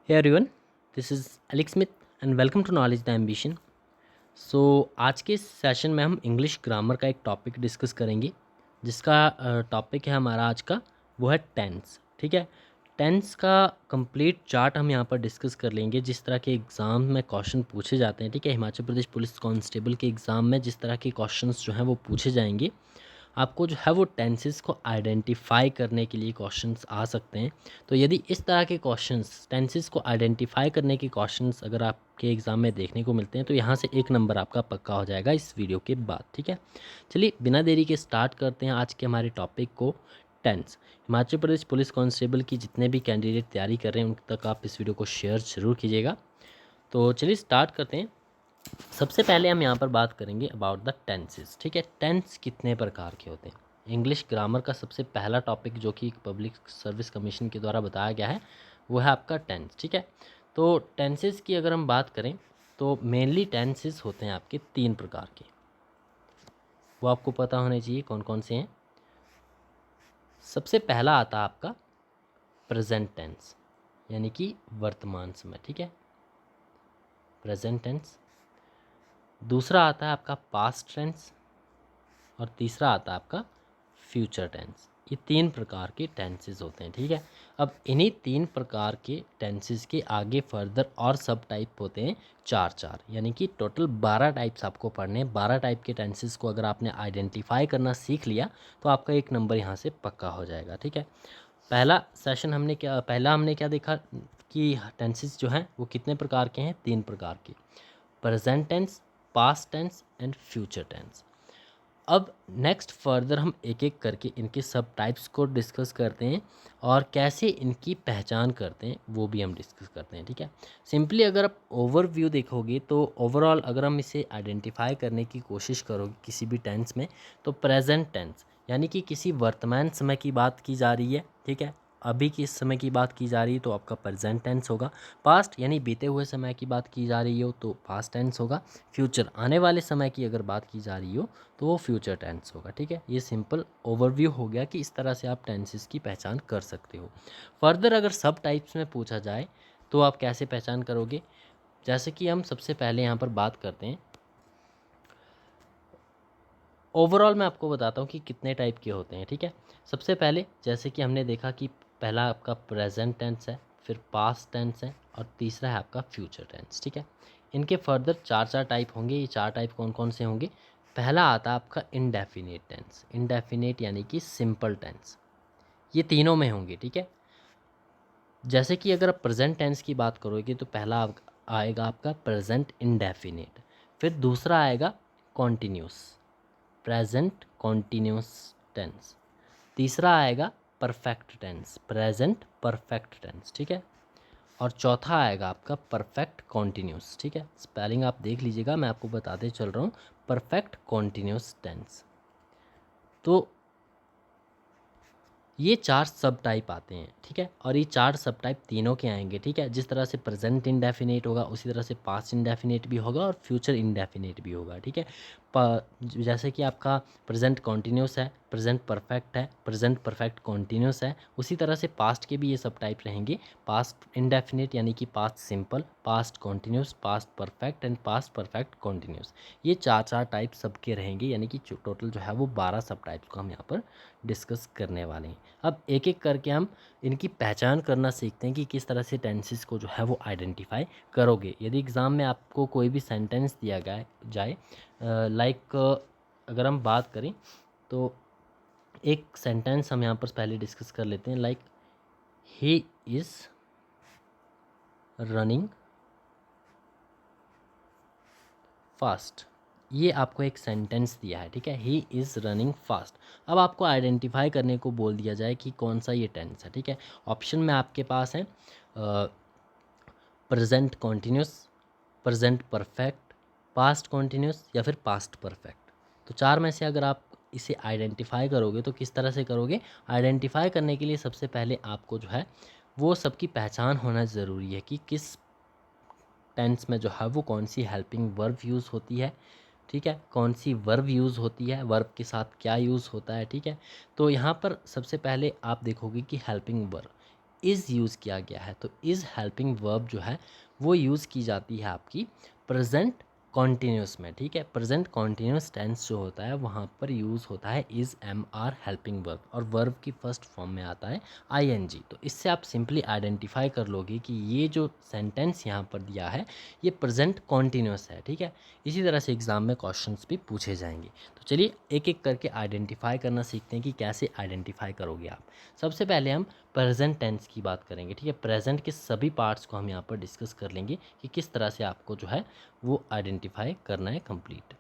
Hey everyone, this is Alex Smith and welcome to Knowledge the Ambition. सो आज के इस session में हम इंग्लिश ग्रामर का एक टॉपिक डिस्कस करेंगे जिसका टॉपिक है हमारा आज का वो है टेंस। ठीक है, टेंस का कंप्लीट चार्ट हम यहाँ पर डिस्कस कर लेंगे। जिस तरह के एग्ज़ाम में क्वेश्चन पूछे जाते हैं, ठीक है, हिमाचल प्रदेश पुलिस कांस्टेबल के एग्ज़ाम में जिस तरह के क्वेश्चंस जो हैं वो पूछे जाएंगे, आपको जो है वो टेंसेस को आइडेंटिफाई करने के लिए क्वेश्चंस आ सकते हैं। तो यदि इस तरह के क्वेश्चंस टेंसेस को आइडेंटिफाई करने के क्वेश्चंस अगर आपके एग्ज़ाम में देखने को मिलते हैं तो यहाँ से 1 नंबर आपका पक्का हो जाएगा इस वीडियो के बाद। ठीक है, चलिए बिना देरी के स्टार्ट करते हैं आज के हमारे टॉपिक को, tense. Himachal Pradesh police constable की जितने भी कैंडिडेट तैयारी कर रहे हैं उन तक आप इस वीडियो को शेयर ज़रूर कीजिएगा। तो चलिए स्टार्ट करते हैं। सबसे पहले हम यहाँ पर बात करेंगे अबाउट द टेंसेस। ठीक है, टेंस कितने प्रकार के होते हैं। इंग्लिश ग्रामर का सबसे पहला टॉपिक जो कि पब्लिक सर्विस कमीशन के द्वारा बताया गया है वो है आपका टेंस। ठीक है, तो टेंसेस की अगर हम बात करें तो मेनली टेंसेस होते हैं आपके 3 प्रकार के। वो आपको पता होने चाहिए कौन कौन से हैं। सबसे पहला आता है आपका प्रेजेंट टेंस, यानी कि वर्तमान समय। ठीक है, प्रेजेंट टेंस। दूसरा आता है आपका पास्ट टेंस और तीसरा आता है आपका फ्यूचर टेंस। ये 3 प्रकार के टेंसेस होते हैं। ठीक है, अब इन्हीं 3 प्रकार के टेंसेस के आगे फर्दर और सब टाइप होते हैं 4, यानी कि टोटल 12 टाइप्स आपको पढ़ने हैं। 12 टाइप के टेंसेस को अगर आपने आइडेंटिफाई करना सीख लिया तो आपका 1 नंबर यहाँ से पक्का हो जाएगा। ठीक है, पहला हमने क्या देखा कि टेंसेस जो हैं वो कितने प्रकार के हैं, 3 प्रकार के, present tense, past tense and future tense. अब नेक्स्ट फर्दर हम एक एक करके इनके सब टाइप्स को डिस्कस करते हैं और कैसे इनकी पहचान करते हैं वो भी हम डिस्कस करते हैं। ठीक है, सिंपली अगर आप ओवरव्यू देखोगे तो ओवरऑल अगर हम इसे आइडेंटिफाई करने की कोशिश करोगे किसी भी टेंस में, तो प्रेजेंट टेंस यानी कि किसी वर्तमान समय की बात की जा रही है। ठीक है, अभी के इस समय की बात की जा रही है तो आपका प्रेजेंट टेंस होगा। पास्ट यानी बीते हुए समय की बात की जा रही हो तो पास्ट टेंस होगा। फ्यूचर आने वाले समय की अगर बात की जा रही हो तो वो फ्यूचर टेंस होगा। ठीक है, ये सिंपल ओवरव्यू हो गया कि इस तरह से आप टेंसेस की पहचान कर सकते हो। फर्दर अगर सब टाइप्स में पूछा जाए तो आप कैसे पहचान करोगे, जैसे कि हम सबसे पहले यहाँ पर बात करते हैं। ओवरऑल मैं आपको बताता हूँ कि कितने टाइप के होते हैं। ठीक है, सबसे पहले जैसे कि हमने देखा कि पहला आपका प्रेजेंट टेंस है, फिर पास्ट टेंस है और तीसरा है आपका फ्यूचर टेंस। ठीक है, इनके फर्दर 4 टाइप होंगे। ये 4 टाइप कौन कौन से होंगे। पहला आता है आपका इनडेफिनेट टेंस। इनडेफिनेट यानी कि सिंपल टेंस, ये तीनों में होंगे। ठीक है, जैसे कि अगर आप प्रेजेंट टेंस की बात करोगे तो पहला आएगा आपका प्रेजेंट इनडेफिनेट, फिर दूसरा आएगा कॉन्टिन्यूस, प्रेजेंट कॉन्टिन्यूस टेंस, तीसरा आएगा perfect tense, present perfect tense. ठीक है, और चौथा आएगा आपका परफेक्ट कॉन्टिन्यूस। ठीक है, स्पेलिंग आप देख लीजिएगा, मैं आपको बताते चल रहा हूँ, परफेक्ट कॉन्टिन्यूस टेंस। तो ये 4 सब टाइप आते हैं। ठीक है, और ये 4 सब टाइप तीनों के आएंगे। ठीक है, जिस तरह से प्रेजेंट इंडेफिनेट होगा उसी तरह से पास्ट इंडेफिनेट भी होगा और फ्यूचर इंडेफिनेट भी होगा। ठीक है, जैसे कि आपका प्रेजेंट कॉन्टिन्यूस है, प्रेजेंट परफेक्ट है, प्रेजेंट परफेक्ट कॉन्टिन्यूस है, उसी तरह से पास्ट के भी ये सब टाइप रहेंगे। पास्ट इंडेफिनेट यानी कि past simple, past continuous, past perfect and past perfect continuous. ये 4 टाइप सबके रहेंगे, यानी कि टोटल जो है वो 12 सब टाइप्स को हम यहाँ पर डिस्कस करने वाले हैं। अब एक एक करके हम इनकी पहचान करना सीखते हैं कि किस तरह से टेंसेस को जो है वो आइडेंटिफाई करोगे। यदि एग्ज़ाम में आपको कोई भी सेंटेंस दिया गया जाए, लाइक अगर हम बात करें तो एक सेंटेंस हम यहाँ पर पहले डिस्कस कर लेते हैं, like he is running fast. ये आपको एक सेंटेंस दिया है। ठीक है, ही इज़ रनिंग फास्ट। अब आपको आइडेंटिफाई करने को बोल दिया जाए कि कौन सा ये टेंस है। ठीक है, ऑप्शन में आपके पास है present continuous, present perfect, past continuous या फिर पास्ट परफेक्ट। तो 4 में से अगर आप इसे आइडेंटिफाई करोगे तो किस तरह से करोगे। आइडेंटिफाई करने के लिए सबसे पहले आपको जो है वो सबकी पहचान होना ज़रूरी है कि किस टेंस में जो है वो कौन सी हेल्पिंग वर्ब यूज़ होती है। ठीक है, कौन सी वर्ब यूज़ होती है, वर्ब के साथ क्या यूज़ होता है। ठीक है, तो यहाँ पर सबसे पहले आप देखोगे कि हेल्पिंग वर्ब, इज़ यूज़ किया गया है। तो इज़ हेल्पिंग वर्ब जो है वो यूज़ की जाती है आपकी प्रेजेंट कॉन्टिन्यूस में, ठीक है। प्रेजेंट कॉन्टिन्यूस टेंस जो होता है वहाँ पर यूज़ होता है is am are helping verb, और वर्ब की फर्स्ट फॉर्म में आता है आईएनजी। तो इससे आप सिंपली आइडेंटिफाई कर लोगे कि ये जो सेंटेंस यहाँ पर दिया है ये प्रेजेंट कॉन्टिन्यूस है, ठीक है। इसी तरह से एग्ज़ाम में क्वेश्चंस भी पूछे जाएंगे। तो चलिए एक एक करके आइडेंटिफाई करना सीखते हैं कि कैसे आइडेंटिफाई करोगे आप। सबसे पहले हम प्रेजेंट टेंस की बात करेंगे, ठीक है। प्रेजेंट के सभी पार्ट्स को हम यहाँ पर डिस्कस कर लेंगे कि किस तरह से आपको जो है वो आइडेंटिफाई करना है कंप्लीट।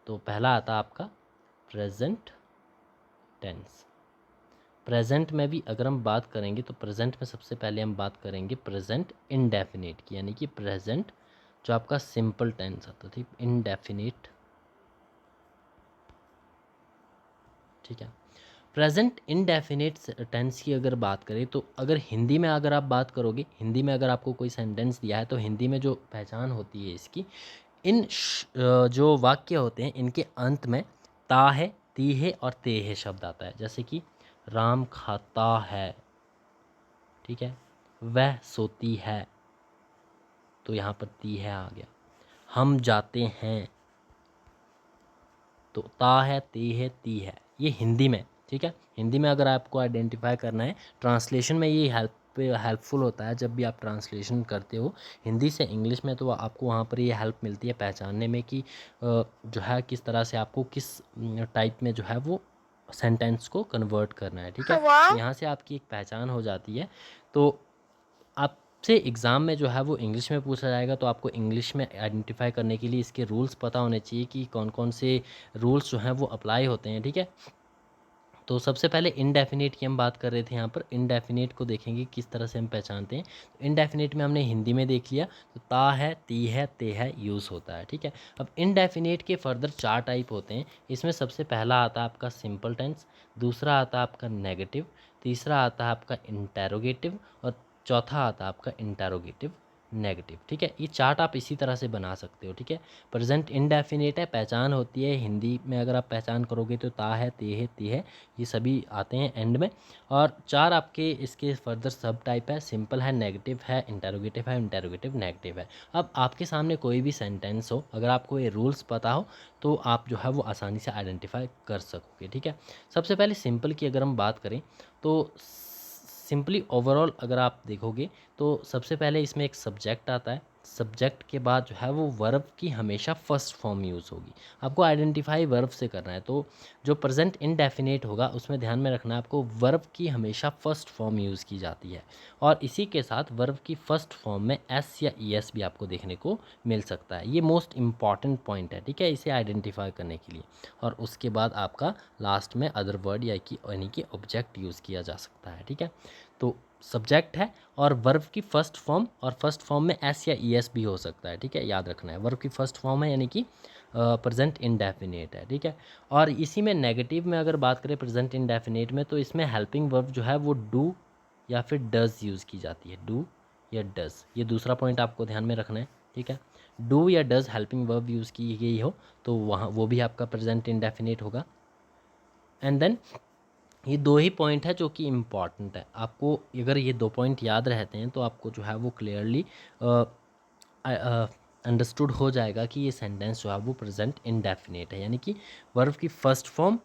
तो पहला आता है आपका प्रेजेंट टेंस। प्रेजेंट में भी अगर हम बात करेंगे तो प्रेजेंट में सबसे पहले हम बात करेंगे प्रेजेंट इनडेफिनिट की, यानी कि प्रेजेंट जो आपका सिंपल टेंस आता है, ठीक, इनडेफिनिट, ठीक है। प्रेजेंट इनडेफिनिट टेंस की अगर बात करें तो अगर हिंदी में अगर आप बात करोगे, हिंदी में अगर आपको कोई सेंटेंस दिया है तो हिंदी में जो पहचान होती है इसकी, जो वाक्य होते हैं इनके अंत में ता है, ती है और ते है शब्द आता है। जैसे कि राम खाता है, ठीक है, वह सोती है, तो यहाँ पर ती है आ गया। हम जाते हैं, तो ता है, ते है, ती है, ये हिंदी में, ठीक है। हिंदी में अगर आपको आइडेंटिफाई करना है, ट्रांसलेशन में ये हेल्पफुल होता है। जब भी आप ट्रांसलेशन करते हो हिंदी से इंग्लिश में, तो आपको वहाँ पर ये हेल्प मिलती है पहचानने में कि जो है किस तरह से आपको किस टाइप में जो है वो सेंटेंस को कन्वर्ट करना है, ठीक है। तो यहाँ से आपकी एक पहचान हो जाती है। तो आपसे एग्ज़ाम में जो है वो इंग्लिश में पूछा जाएगा, तो आपको इंग्लिश में आइडेंटिफाई करने के लिए इसके रूल्स पता होने चाहिए कि कौन कौन से रूल्स जो हैं वो अप्लाई होते हैं, ठीक है। तो सबसे पहले इनडेफिनिट की हम बात कर रहे थे। यहाँ पर इनडेफिनिट को देखेंगे किस तरह से हम पहचानते हैं। तो इनडेफिनिट में हमने हिंदी में देख लिया, तो ता है, ती है, ते है यूज़ होता है, ठीक है। अब इनडेफिनिट के फर्दर 4 टाइप होते हैं। इसमें सबसे पहला आता है आपका सिंपल टेंस, दूसरा आता है आपका नेगेटिव, तीसरा आता है आपका इंटेरोगेटिव, और चौथा आता है आपका इंटेरोगेटिव नेगेटिव, ठीक है। ये चार्ट आप इसी तरह से बना सकते हो, ठीक है। प्रेजेंट इनडेफिनिट है, पहचान होती है हिंदी में अगर आप पहचान करोगे तो ता है, ते है, ती है, ये सभी आते हैं एंड में। और 4 आपके इसके फर्दर सब टाइप है, सिंपल है, नेगेटिव है, इंटेरोगेटिव नेगेटिव है। अब आपके सामने कोई भी सेंटेंस हो, अगर आपको ये रूल्स पता हो तो आप जो है वो आसानी से आइडेंटिफाई कर सकोगे, ठीक है। सबसे पहले सिंपल की अगर हम बात करें तो सिंपली ओवरऑल अगर आप देखोगे तो सबसे पहले इसमें एक सब्जेक्ट आता है। सब्जेक्ट के बाद जो है वो वर्ब की हमेशा फर्स्ट फॉर्म यूज़ होगी। आपको आइडेंटिफाई वर्ब से करना है, तो जो प्रेजेंट इनडेफिनेट होगा उसमें ध्यान में रखना है आपको वर्ब की हमेशा फर्स्ट फॉर्म यूज़ की जाती है, और इसी के साथ वर्ब की फर्स्ट फॉर्म में एस या ई एस भी आपको देखने को मिल सकता है। ये मोस्ट इंपॉर्टेंट पॉइंट है, ठीक है, इसे आइडेंटिफाई करने के लिए। और उसके बाद आपका लास्ट में अदर वर्ड यानी कि ऑब्जेक्ट यूज़ किया जा सकता है, ठीक है। तो सब्जेक्ट है और वर्ब की फर्स्ट फॉर्म, और फर्स्ट फॉर्म में एस या ई एस भी हो सकता है, ठीक है, याद रखना है। वर्ब की फर्स्ट फॉर्म है यानी कि प्रेजेंट इनडेफिनेट है, ठीक है। और इसी में नेगेटिव में अगर बात करें प्रेजेंट इनडेफिनेट में, तो इसमें हेल्पिंग वर्ब जो है वो डू या फिर डज यूज़ की जाती है, डू या डज। ये दूसरा पॉइंट आपको ध्यान में रखना है, ठीक है। डू या डज हेल्पिंग वर्ब यूज़ की गई हो तो वहाँ वो भी आपका प्रेजेंट इनडेफिनेट होगा। एंड देन ये 2 ही पॉइंट है जो कि इम्पॉर्टेंट है। आपको अगर ये 2 पॉइंट याद रहते हैं तो आपको जो है वो क्लियरली अंडरस्टूड हो जाएगा कि ये सेंटेंस जो है वो प्रेजेंट इंडेफिनिट है, यानी कि वर्ब की फर्स्ट फॉर्म,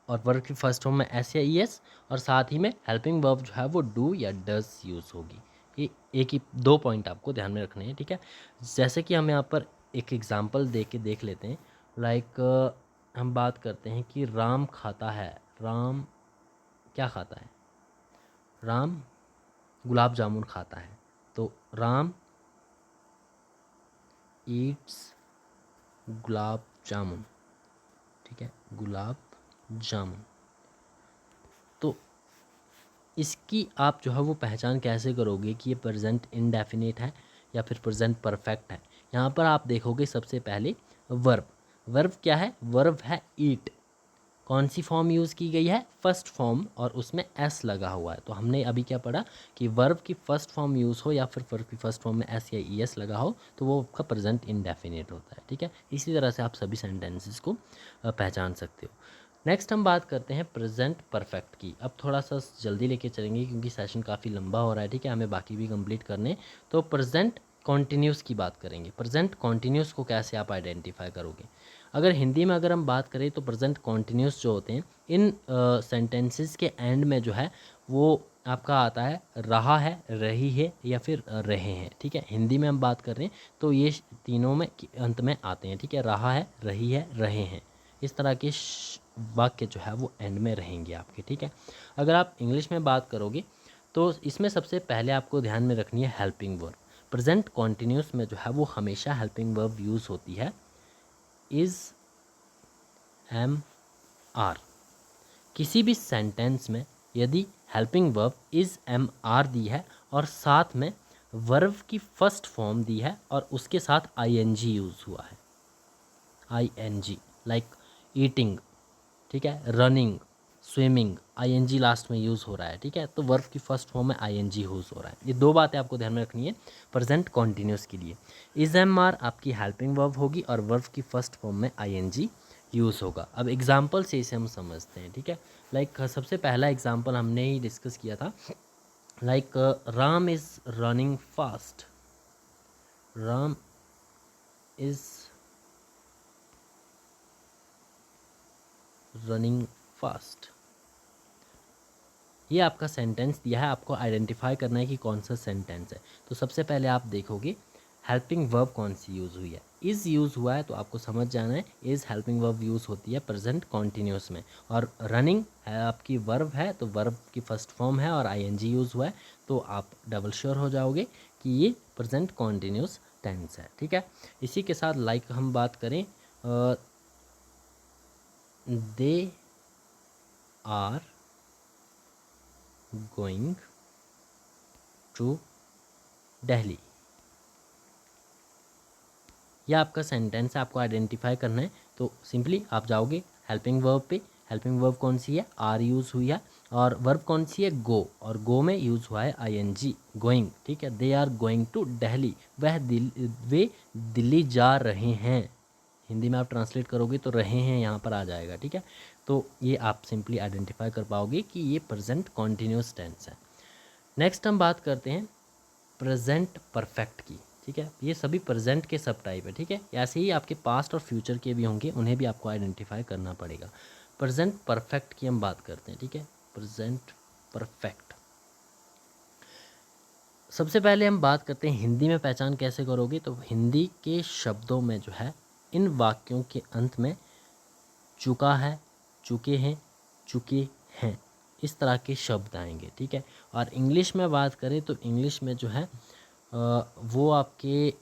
और वर्ब की फर्स्ट फॉर्म में एस या ई एस, और साथ ही में हेल्पिंग वर्ब जो है वो डू या डज यूज़ होगी। ये एक ही 2 पॉइंट आपको ध्यान में रखने हैं, ठीक है। जैसे कि हम यहाँ पर एक एग्जांपल दे के देख लेते हैं। लाइक हम बात करते हैं कि राम खाता है। राम क्या खाता है? राम गुलाब जामुन खाता है। तो राम ईट्स गुलाब जामुन, ठीक है, गुलाब जामुन। तो इसकी आप जो है वो पहचान कैसे करोगे कि ये प्रेजेंट इनडेफिनिट है या फिर प्रेजेंट परफेक्ट है? यहाँ पर आप देखोगे सबसे पहले वर्ब। वर्ब क्या है? वर्ब है ईट। कौन सी फॉर्म यूज़ की गई है? फर्स्ट फॉर्म, और उसमें एस लगा हुआ है। तो हमने अभी क्या पढ़ा कि वर्ब की फर्स्ट फॉर्म यूज़ हो या फिर वर्ब की फर्स्ट फॉर्म में एस या ई एस लगा हो तो वो आपका प्रेजेंट इनडेफिनिट होता है, ठीक है। इसी तरह से आप सभी सेंटेंसेस को पहचान सकते हो। नेक्स्ट हम बात करते हैं प्रेजेंट परफेक्ट की। अब थोड़ा सा जल्दी लेके चलेंगे क्योंकि सेशन काफ़ी लंबा हो रहा है, ठीक है, हमें बाकी भी कंप्लीट करने। तो प्रेजेंट कॉन्टिन्यूस की बात करेंगे। प्रेजेंट कॉन्टिन्यूस को कैसे आप आइडेंटिफाई करोगे? अगर हिंदी में अगर हम बात करें तो प्रेजेंट कॉन्टिन्यूस जो होते हैं इन सेंटेंसेस के एंड में जो है वो आपका आता है रहा है, रही है या फिर रहे हैं, ठीक है। हिंदी में हम बात कर रहे हैं तो ये तीनों में अंत में आते हैं, ठीक है। रहा है, रही है, रहे हैं, इस तरह के वाक्य जो है वो एंड में रहेंगे आपके, ठीक है। अगर आप इंग्लिश में बात करोगे तो इसमें सबसे पहले आपको ध्यान में रखनी है हेल्पिंग वर्ब। प्रेजेंट कॉन्टिन्यूस में जो है वो हमेशा हेल्पिंग वर्ब यूज़ होती है, इज़, एम, आर। किसी भी सेंटेंस में यदि helping verb is, am, are दी है और साथ में वर्ब की फर्स्ट फॉर्म दी है और उसके साथ आईएनजी यूज़ हुआ है, आईएनजी, लाइक ईटिंग, ठीक है, रनिंग, स्विमिंग, आईएनजी लास्ट में यूज़ हो रहा है, ठीक है। तो वर्ब की फर्स्ट फॉर्म में आईएनजी यूज़ हो रहा है। ये दो बातें आपको ध्यान में रखनी है प्रेजेंट कॉन्टिन्यूस के लिए। इज, एम, आर आपकी हेल्पिंग वर्ब होगी और वर्ब की फर्स्ट फॉर्म में आईएनजी यूज़ होगा। अब एग्जाम्पल से इसे हम समझते हैं, ठीक है। लाइक सबसे पहला एग्जाम्पल हमने ही डिस्कस किया था, like Ram is running fast, Ram is running fast. ये आपका सेंटेंस दिया है, आपको आइडेंटिफाई करना है कि कौन सा सेंटेंस है। तो सबसे पहले आप देखोगे हेल्पिंग वर्ब कौन सी यूज़ हुई है। इज़ यूज़ हुआ है तो आपको समझ जाना है इज़ हेल्पिंग वर्ब यूज़ होती है प्रेजेंट कॉन्टिन्यूस में। और रनिंग है आपकी वर्ब है तो वर्ब की फर्स्ट फॉर्म है और आईएनजी यूज़ हुआ है, तो आप डबल श्योर हो जाओगे कि ये प्रेजेंट कॉन्टिन्यूस टेंस है, ठीक है। इसी के साथ लाइक हम बात करें, they are going to Delhi. यह आपका सेंटेंस है, आपको आइडेंटिफाई करना है। तो सिंपली आप जाओगे हेल्पिंग वर्ब पे। हेल्पिंग वर्ब कौन सी है? आर यूज़ हुई है। और वर्ब कौन सी है? गो, और गो में यूज़ हुआ है आईएनजी, गोइंग, ठीक है। They are going to Delhi, वे दिल्ली जा रहे हैं। हिंदी में आप ट्रांसलेट करोगे तो रहे हैं यहाँ पर आ जाएगा, ठीक है। तो ये आप सिंपली आइडेंटिफाई कर पाओगे कि ये प्रेजेंट कॉन्टिन्यूस टेंस है। नेक्स्ट हम बात करते हैं प्रेजेंट परफेक्ट की, ठीक है। ये सभी प्रेजेंट के सब टाइप है, ठीक है। ऐसे ही आपके पास्ट और फ्यूचर के भी होंगे, उन्हें भी आपको आइडेंटिफाई करना पड़ेगा। प्रेजेंट परफेक्ट की हम बात करते हैं, ठीक है। प्रेजेंट परफेक्ट, सबसे पहले हम बात करते हैं हिंदी में पहचान कैसे करोगे। तो हिंदी के शब्दों में जो है इन वाक्यों के अंत में चुका है, चुके हैं, चुके हैं, इस तरह के शब्द आएंगे, ठीक है। और इंग्लिश में बात करें तो इंग्लिश में जो है वो आपके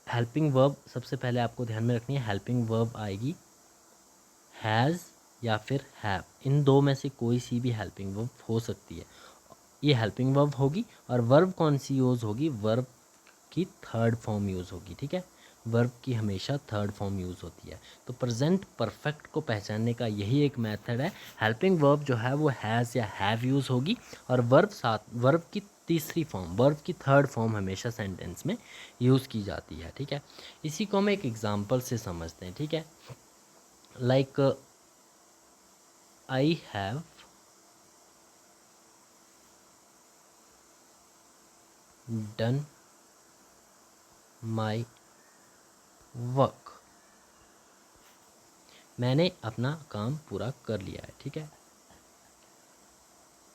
हेल्पिंग वर्ब सबसे पहले आपको ध्यान में रखनी है। हेल्पिंग वर्ब आएगी हैज़ या फिर हैव, इन दो में से कोई सी भी हेल्पिंग वर्ब हो सकती है, ये हेल्पिंग वर्ब होगी। और वर्ब कौन सी यूज़ होगी? वर्ब की थर्ड फॉर्म यूज़ होगी, ठीक है। वर्ब की हमेशा थर्ड फॉर्म यूज़ होती है। तो प्रेजेंट परफेक्ट को पहचानने का यही एक मेथड है। हेल्पिंग वर्ब जो है वो हैज़ या हैव यूज़ होगी और वर्ब की तीसरी फॉर्म, वर्ब की थर्ड फॉर्म हमेशा सेंटेंस में यूज़ की जाती है, ठीक है। इसी को हम एक एग्जांपल से समझते हैं, ठीक है। Like I have done my work, मैंने अपना काम पूरा कर लिया है, ठीक है।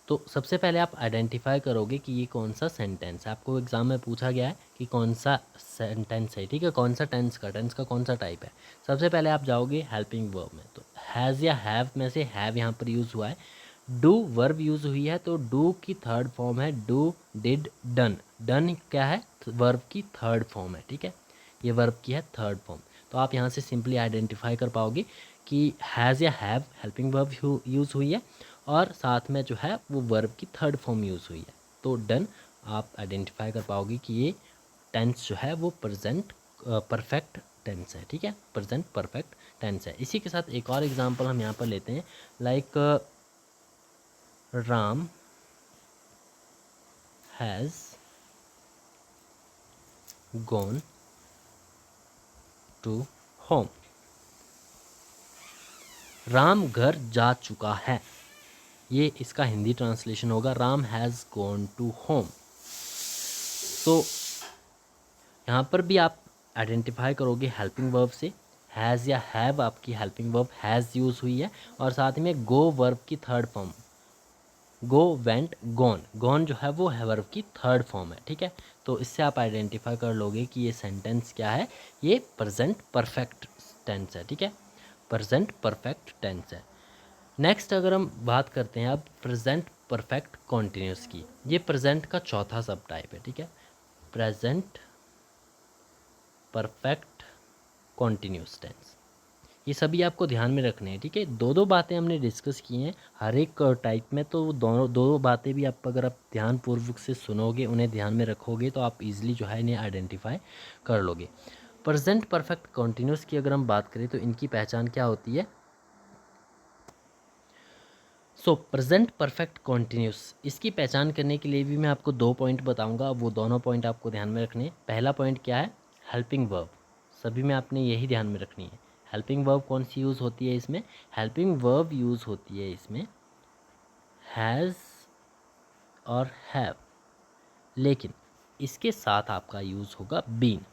तो सबसे पहले आप आइडेंटिफाई करोगे कि ये कौन सा सेंटेंस है। आपको एग्जाम में पूछा गया है कि कौन सा सेंटेंस है, ठीक है, कौन सा टेंस का कौन सा टाइप है। सबसे पहले आप जाओगे हेल्पिंग वर्ब में, तो हैज़ या हैव में से हैव यहाँ पर यूज़ हुआ है। डू वर्ब यूज़ हुई है तो डू की थर्ड फॉर्म है डू, डिड, डन। डन क्या है? वर्ब की थर्ड फॉर्म है, ठीक है। ये वर्ब की है थर्ड फॉर्म। तो आप यहाँ से सिंपली आइडेंटिफाई कर पाओगे कि हैज़ या हैव हेल्पिंग वर्ब यूज़ हुई है और साथ में जो है वो वर्ब की थर्ड फॉर्म यूज़ हुई है। तो डन आप आइडेंटिफाई कर पाओगे कि ये टेंस जो है वो प्रेजेंट परफेक्ट टेंस है, ठीक है, प्रेजेंट परफेक्ट टेंस है। इसी के साथ एक और एग्जांपल हम यहाँ पर लेते हैं, like Ram has gone to home. Ram घर जा चुका है, ये इसका हिंदी ट्रांसलेशन होगा Ram has gone to home. तो यहाँ पर भी आप आइडेंटिफाई करोगे हेल्पिंग वर्ब से, हैज़ या हैव आपकी हेल्पिंग वर्ब हैज़ यूज़ हुई है, और साथ में गो वर्ब की third form, go went gone, gone जो है वो वर्ब की थर्ड फॉर्म है, ठीक है। तो इससे आप आइडेंटिफाई कर लोगे कि ये सेंटेंस क्या है, ये प्रेजेंट परफेक्ट टेंस है, ठीक है, प्रेजेंट परफेक्ट टेंस है। नेक्स्ट अगर हम बात करते हैं अब प्रेजेंट परफेक्ट कॉन्टिन्यूस की, ये प्रेजेंट का चौथा सब टाइप है, ठीक है, प्रेजेंट परफेक्ट कॉन्टिन्यूस टेंस। ये सभी आपको ध्यान में रखने हैं, ठीक है। दो दो बातें हमने डिस्कस की हैं हर एक टाइप में, तो दोनों दो बातें भी आप अगर आप ध्यानपूर्वक से सुनोगे, उन्हें ध्यान में रखोगे, तो आप इजीली जो है इन्हें आइडेंटिफाई कर लोगे। प्रेजेंट परफेक्ट कॉन्टिन्यूस की अगर हम बात करें तो इनकी पहचान क्या होती है। सो प्रेजेंट परफेक्ट कॉन्टिन्यूस, इसकी पहचान करने के लिए भी मैं आपको 2 पॉइंट बताऊंगा, वो दोनों पॉइंट आपको ध्यान में रखने हैं। पहला पॉइंट क्या है, हेल्पिंग वर्ब, सभी में आपने यही ध्यान में रखनी है। हेल्पिंग वर्ब कौन सी यूज़ होती है इसमें, हेल्पिंग वर्ब यूज़ होती है इसमें हैज़ और हैव, लेकिन इसके साथ आपका यूज़ होगा बीन,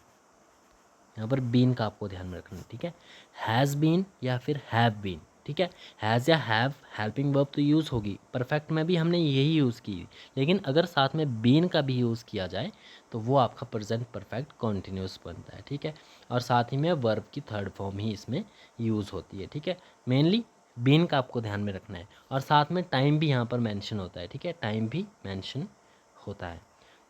यहाँ पर बीन का आपको ध्यान में रखना है, ठीक है, हैज़ बीन या फिर हैव बीन, ठीक है। हैज़ या हैव हेल्पिंग वर्ब तो यूज़ होगी, परफेक्ट में भी हमने यही यूज़ की, लेकिन अगर साथ में बीन का भी यूज़ किया जाए तो वो आपका प्रेजेंट परफेक्ट कॉन्टिन्यूस बनता है, ठीक है। और साथ ही में वर्ब की थर्ड फॉर्म ही इसमें यूज़ होती है, ठीक है। मेनली बीन का आपको ध्यान में रखना है, और साथ में टाइम भी यहाँ पर मेंशन होता है, ठीक है, टाइम भी मेंशन होता है।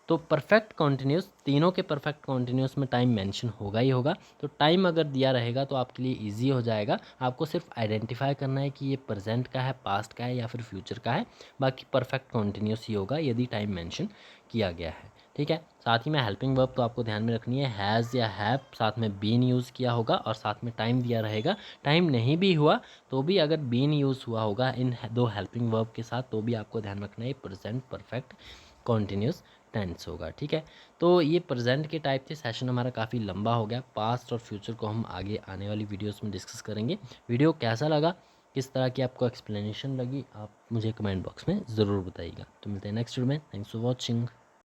तो परफेक्ट कॉन्टिन्यूस, तीनों के परफेक्ट कॉन्टिन्यूस में टाइम मेंशन होगा ही होगा। तो टाइम अगर दिया रहेगा तो आपके लिए इजी हो जाएगा, आपको सिर्फ आइडेंटिफाई करना है कि ये प्रेजेंट का है, पास्ट का है या फिर फ्यूचर का है, बाकी परफेक्ट कॉन्टिन्यूस ही होगा यदि टाइम मेंशन किया गया है, ठीक है। साथ ही में हेल्पिंग वर्ब तो आपको ध्यान में रखनी है, हैज़ या हैव, साथ में बीन यूज़ किया होगा, और साथ में टाइम दिया रहेगा। टाइम नहीं भी हुआ तो भी अगर बीन यूज़ हुआ होगा इन दो हेल्पिंग वर्ब के साथ, तो भी आपको ध्यान रखना है प्रेजेंट परफेक्ट कॉन्टिन्यूस टेंस होगा, ठीक है। तो ये प्रेजेंट के टाइप थे, सेशन हमारा काफ़ी लंबा हो गया, पास्ट और फ्यूचर को हम आगे आने वाली वीडियोस में डिस्कस करेंगे। वीडियो कैसा लगा, किस तरह की आपको एक्सप्लेनेशन लगी, आप मुझे कमेंट बॉक्स में ज़रूर बताइएगा। तो मिलते हैं नेक्स्ट वीडियो में, थैंक्स फॉर वॉचिंग।